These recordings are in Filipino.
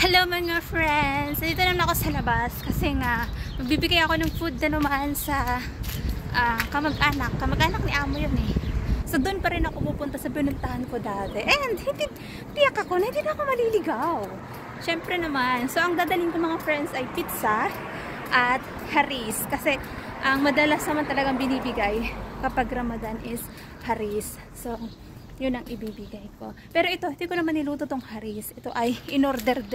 Hello mga friends! Dito naman ako sa labas kasi nga magbibigay ako ng food na naman sa kamag-anak. Kamag-anak ni Amo yun eh. So doon pa rin ako pupunta sa pinuntahan ko dati. And hindi, tiyak ako na hindi na ako maliligaw. Syempre naman. So ang dadaling ko mga friends ay pizza at haris. Kasi ang madalas naman talagang binibigay kapag Ramadan is haris. So yun ang ibibigay ko. Pero ito, hindi ko naman niluto tong haris. Ito ay in-order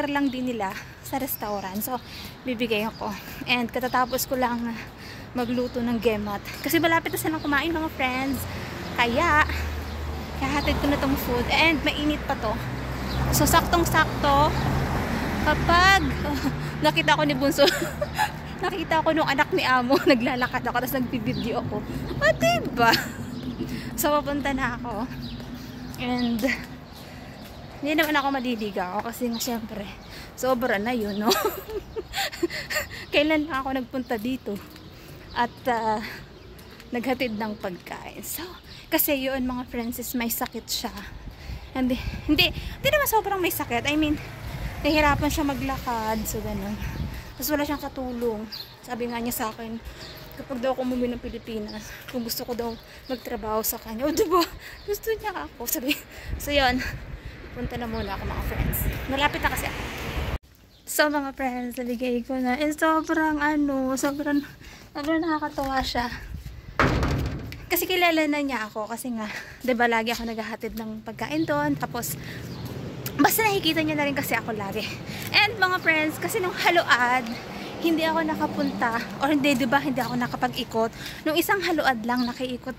lang din nila sa restaurant. So, bibigay ako. And katatapos ko lang magluto ng gemat. Kasi malapit na silang kumain mga friends. Kaya, kahatid ko na tong food. And mainit pa to. So, saktong-sakto kapag nakita ko ni Bunso nakita ko nung anak ni Amo naglalakad ako, tapos nagbibideo ako. Diba? So, papunta na ako. And, hindi naman ako maliligaw. Kasi nga, syempre, sobra na yun, no? Kailan lang ako nagpunta dito. At, naghatid ng pagkain. So, kasi yun, mga friends, is may sakit siya. And, hindi naman sobrang may sakit. I mean, nahihirapan siya maglakad. So, ganun. Tapos wala siyang katulong. Sabi nga niya sa akin, kapag daw ako umuwi ng Pilipinas, kung gusto ko daw magtrabaho sa kanya, o diba, gusto niya ako. Sabi, so yun, punta na muna ako mga friends. Malapit na kasi ako. So mga friends, nabigay ko na. And sobrang nakakatawa siya. Kasi kilala na niya ako. Kasi nga, diba lagi ako naghahatid ng pagkain doon. Tapos, basta nakikita niya na rin kasi ako lagi. And mga friends, kasi nung haluad, hindi ako nakapunta, or hindi, diba, hindi ako nakapag-ikot. Nung isang haluad lang, nakiikot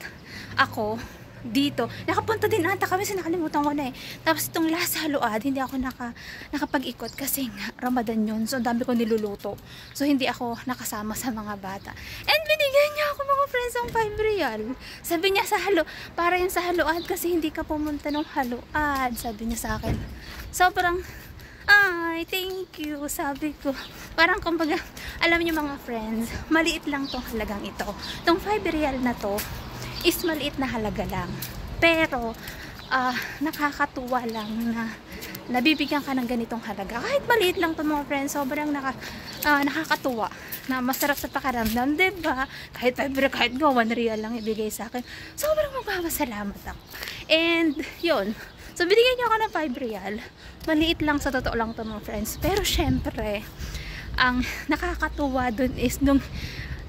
ako dito. Nakapunta din ata kami, nakalimutan ko na eh. Tapos itong last haluad, hindi ako nakapag-ikot kasi nga, Ramadan yun. So, dami ko niluluto. So, hindi ako nakasama sa mga bata. And binigyan niya ako mga friends ng 5 real. Sabi niya para yan sa haluad kasi hindi ka pumunta ng haluad. Sabi niya sa akin. Sobrang, ay, thank you, sabi ko. Parang kumbaga, alam niyo mga friends, maliit lang tong halagang ito. Tong 5 real na to, is maliit na halaga lang. Pero, nakakatuwa lang na nabibigyan ka ng ganitong halaga. Kahit maliit lang to mga friends, sobrang nakakatuwa. Na masarap sa pakiramdam, diba? Kahit 5 real, kahit 1 real lang ibigay sa akin. Sobrang magpapasalamat ako. And, yun. So, binigyan niyo ako ng 5 real. Maliit lang, sa totoo lang to mga friends. Pero, syempre, ang nakakatuwa dun is nung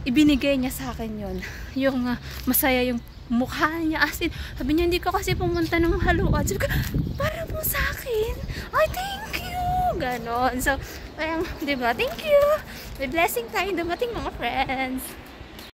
ibinigay niya sa akin yun. Yung masaya yung mukha niya. As in, sabi niya, hindi ko kasi pumunta ng haluad. Sabi ko, para po sa akin. Ay, thank you! Ganon. So, parang, diba, thank you! May blessing tayo dumating mga friends.